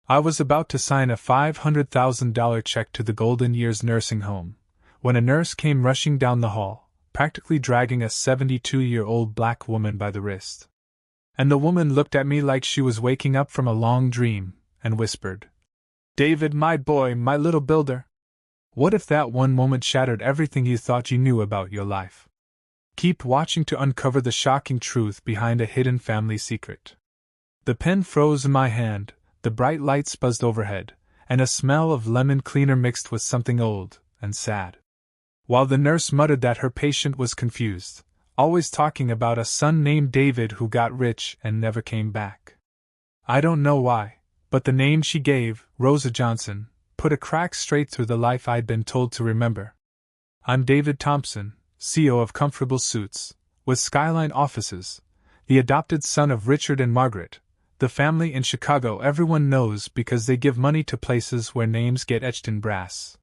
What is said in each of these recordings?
I was about to sign a $500,000 check to the Golden Years nursing home, when a nurse came rushing down the hall, practically dragging a 72-year-old black woman by the wrist. And the woman looked at me like she was waking up from a long dream, and whispered, "David, my boy, my little builder." What if that one moment shattered everything you thought you knew about your life? Keep watching to uncover the shocking truth behind a hidden family secret. The pen froze in my hand, the bright lights buzzed overhead, and a smell of lemon cleaner mixed with something old and sad. While the nurse muttered that her patient was confused, always talking about a son named David who got rich and never came back. I don't know why, but the name she gave, Rosa Johnson, put a crack straight through the life I'd been told to remember. I'm David Thompson, CEO of Comfortable Suits, with Skyline Offices, the adopted son of Richard and Margaret, the family in Chicago everyone knows because they give money to places where names get etched in brass.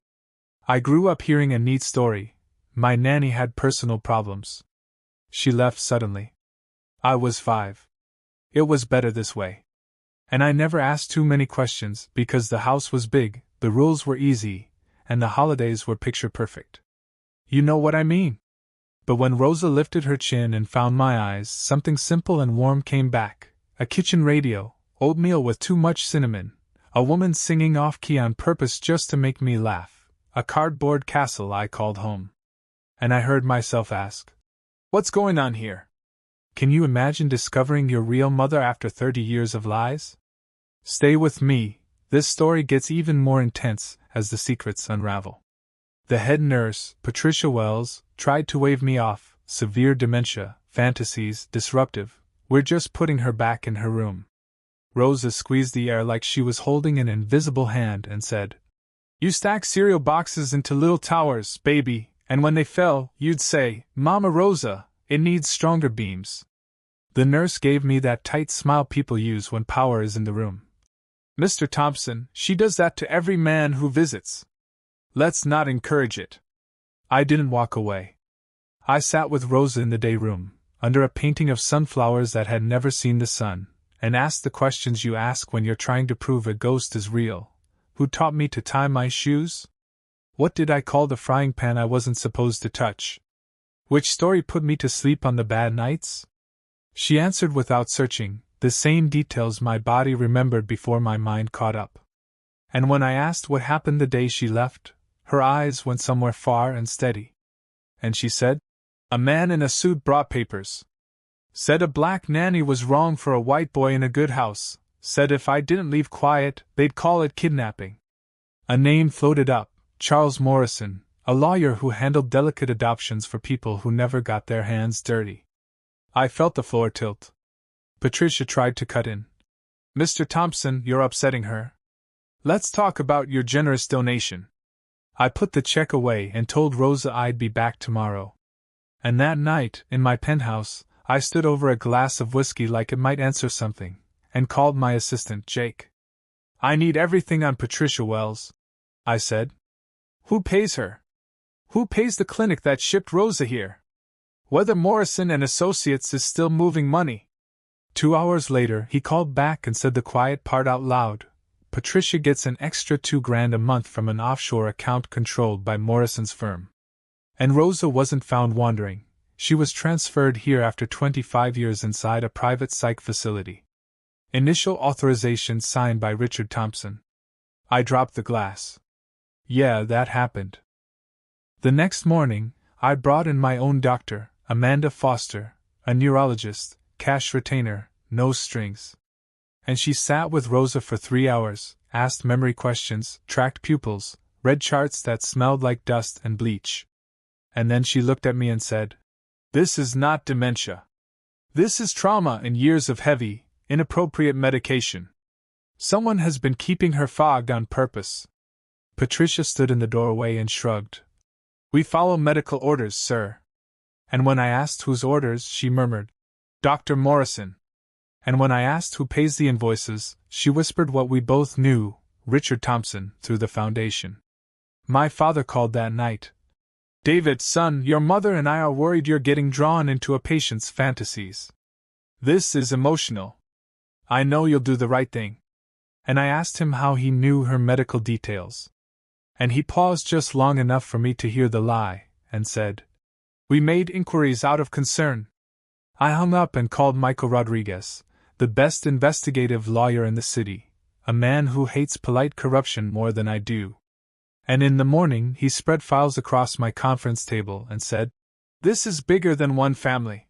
I grew up hearing a neat story. My nanny had personal problems. She left suddenly. I was 5. It was better this way. And I never asked too many questions because the house was big, the rules were easy, and the holidays were picture perfect. You know what I mean? But when Rosa lifted her chin and found my eyes, something simple and warm came back. A kitchen radio, oatmeal with too much cinnamon, a woman singing off-key on purpose just to make me laugh, a cardboard castle I called home. And I heard myself ask, "What's going on here?" Can you imagine discovering your real mother after 30 years of lies? Stay with me, this story gets even more intense as the secrets unravel. The head nurse, Patricia Wells, tried to wave me off, severe dementia, fantasies, disruptive. We're just putting her back in her room. Rosa squeezed the air like she was holding an invisible hand and said, "You stack cereal boxes into little towers, baby, and when they fell, you'd say, 'Mama Rosa, it needs stronger beams.'" The nurse gave me that tight smile people use when power is in the room. "Mr. Thompson, she does that to every man who visits. Let's not encourage it." I didn't walk away. I sat with Rosa in the day room, under a painting of sunflowers that had never seen the sun, and asked the questions you ask when you're trying to prove a ghost is real. Who taught me to tie my shoes? What did I call the frying pan I wasn't supposed to touch? Which story put me to sleep on the bad nights? She answered without searching, the same details my body remembered before my mind caught up. And when I asked what happened the day she left, her eyes went somewhere far and steady. And she said, "A man in a suit brought papers. Said a black nanny was wrong for a white boy in a good house. Said if I didn't leave quiet, they'd call it kidnapping." A name floated up, Charles Morrison, a lawyer who handled delicate adoptions for people who never got their hands dirty. I felt the floor tilt. Patricia tried to cut in. "Mr. Thompson, you're upsetting her. Let's talk about your generous donation." I put the check away and told Rosa I'd be back tomorrow. And that night, in my penthouse, I stood over a glass of whiskey like it might answer something, and called my assistant, Jake. "I need everything on Patricia Wells," I said. "Who pays her? Who pays the clinic that shipped Rosa here? Whether Morrison and Associates is still moving money." 2 hours later, he called back and said the quiet part out loud. Patricia gets an extra $2,000 a month from an offshore account controlled by Morrison's firm. And Rosa wasn't found wandering. She was transferred here after 25 years inside a private psych facility. Initial authorization signed by Richard Thompson. I dropped the glass. Yeah, that happened. The next morning, I brought in my own doctor, Amanda Foster, a neurologist, cash retainer, no strings. And she sat with Rosa for 3 hours, asked memory questions, tracked pupils, read charts that smelled like dust and bleach. And then she looked at me and said, "This is not dementia. This is trauma and years of heavy, inappropriate medication. Someone has been keeping her fogged on purpose." Patricia stood in the doorway and shrugged. "We follow medical orders, sir." And when I asked whose orders, she murmured, "Dr. Morrison." And when I asked who pays the invoices, she whispered what we both knew, Richard Thompson, through the foundation. My father called that night. "David, son, your mother and I are worried you're getting drawn into a patient's fantasies. This is emotional. I know you'll do the right thing." And I asked him how he knew her medical details. And he paused just long enough for me to hear the lie, and said, "We made inquiries out of concern." I hung up and called Michael Rodriguez, the best investigative lawyer in the city, a man who hates polite corruption more than I do. And in the morning he spread files across my conference table and said, "This is bigger than one family.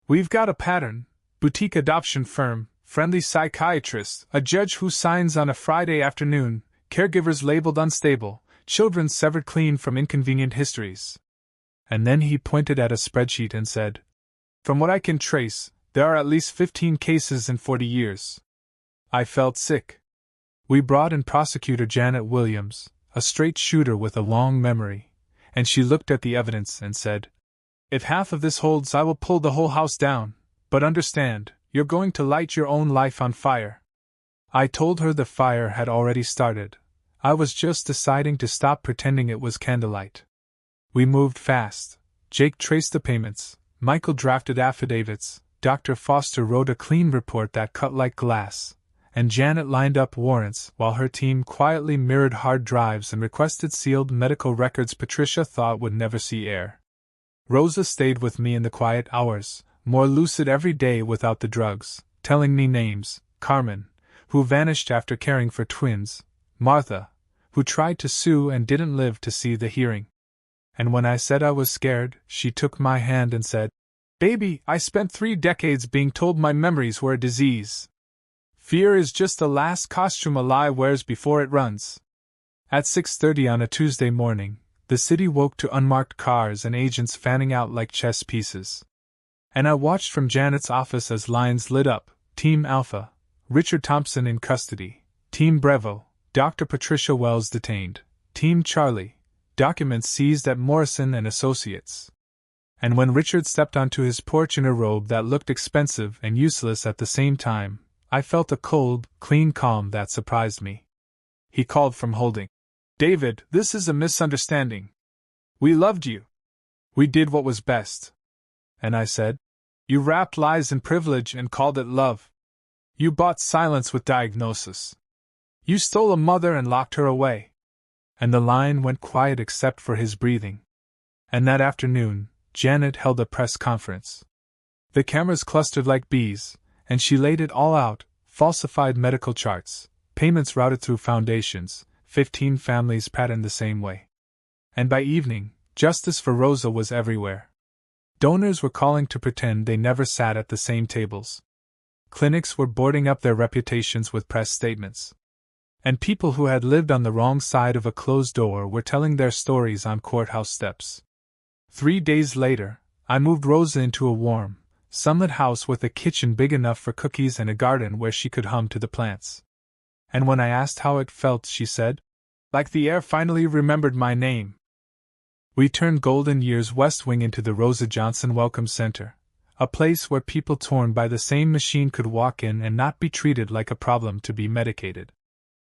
We've got a pattern: boutique adoption firm, friendly psychiatrist, a judge who signs on a Friday afternoon, caregivers labeled unstable, children severed clean from inconvenient histories." And then he pointed at a spreadsheet and said, "From what I can trace, there are at least 15 cases in 40 years. I felt sick. We brought in prosecutor Janet Williams, a straight shooter with a long memory, and she looked at the evidence and said, "If half of this holds, I will pull the whole house down, but understand, you're going to light your own life on fire." I told her the fire had already started. I was just deciding to stop pretending it was candlelight. We moved fast. Jake traced the payments, Michael drafted affidavits, Dr. Foster wrote a clean report that cut like glass, and Janet lined up warrants while her team quietly mirrored hard drives and requested sealed medical records Patricia thought would never see air. Rosa stayed with me in the quiet hours, more lucid every day without the drugs, telling me names: Carmen, who vanished after caring for twins; Martha, who tried to sue and didn't live to see the hearing. And when I said I was scared, she took my hand and said, "Baby, I spent 3 decades being told my memories were a disease. Fear is just the last costume a lie wears before it runs." At 6:30 on a Tuesday morning, the city woke to unmarked cars and agents fanning out like chess pieces. And I watched from Janet's office as lines lit up: Team Alpha, Richard Thompson in custody; Team Bravo, Dr. Patricia Wells detained; Team Charlie, documents seized at Morrison and Associates. And when Richard stepped onto his porch in a robe that looked expensive and useless at the same time, I felt a cold, clean calm that surprised me. He called from holding. "David, this is a misunderstanding. We loved you. We did what was best." And I said, "You wrapped lies in privilege and called it love. You bought silence with diagnosis. You stole a mother and locked her away." And the line went quiet except for his breathing. And that afternoon, Janet held a press conference. The cameras clustered like bees, and she laid it all out: falsified medical charts, payments routed through foundations, 15 families patterned the same way. And by evening, justice for Rosa was everywhere. Donors were calling to pretend they never sat at the same tables. Clinics were boarding up their reputations with press statements. And people who had lived on the wrong side of a closed door were telling their stories on courthouse steps. 3 days later, I moved Rosa into a warm, sunlit house with a kitchen big enough for cookies and a garden where she could hum to the plants. And when I asked how it felt, she said, "Like the air finally remembered my name." We turned Golden Year's West Wing into the Rosa Johnson Welcome Center, a place where people torn by the same machine could walk in and not be treated like a problem to be medicated.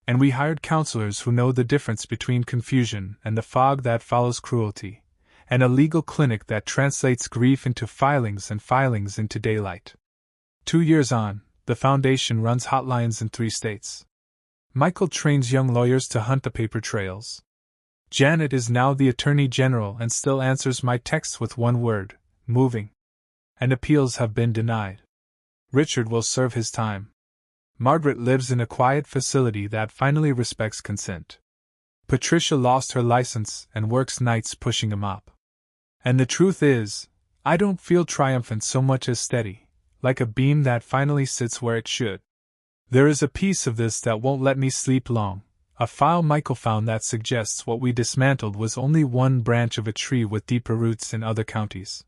And we hired counselors who know the difference between confusion and the fog that follows cruelty, and a legal clinic that translates grief into filings and filings into daylight. 2 years on, the foundation runs hotlines in 3 states. Michael trains young lawyers to hunt the paper trails. Janet is now the Attorney General and still answers my texts with one word: moving. And appeals have been denied. Richard will serve his time. Margaret lives in a quiet facility that finally respects consent. Patricia lost her license and works nights pushing a mop. And the truth is, I don't feel triumphant so much as steady, like a beam that finally sits where it should. There is a piece of this that won't let me sleep long, a file Michael found that suggests what we dismantled was only one branch of a tree with deeper roots in other counties.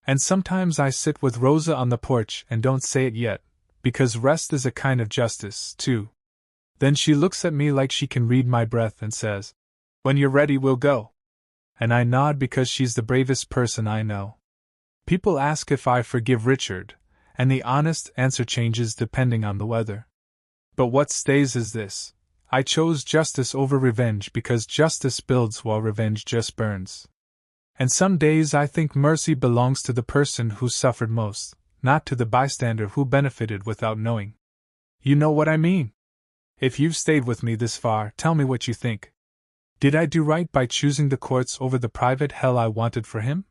And sometimes I sit with Rosa on the porch and don't say it yet, because rest is a kind of justice, too. Then she looks at me like she can read my breath and says, "When you're ready, we'll go." And I nod because she's the bravest person I know. People ask if I forgive Richard, and the honest answer changes depending on the weather. But what stays is this: I chose justice over revenge because justice builds while revenge just burns. And some days I think mercy belongs to the person who suffered most, not to the bystander who benefited without knowing. You know what I mean? If you've stayed with me this far, tell me what you think. Did I do right by choosing the courts over the private hell I wanted for him?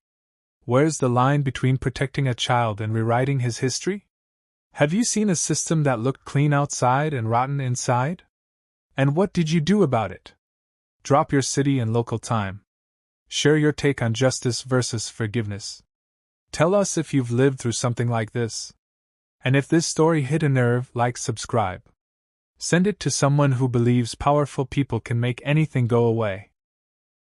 Where's the line between protecting a child and rewriting his history? Have you seen a system that looked clean outside and rotten inside? And what did you do about it? Drop your city and local time. Share your take on justice versus forgiveness. Tell us if you've lived through something like this. And if this story hit a nerve, like, subscribe. Send it to someone who believes powerful people can make anything go away.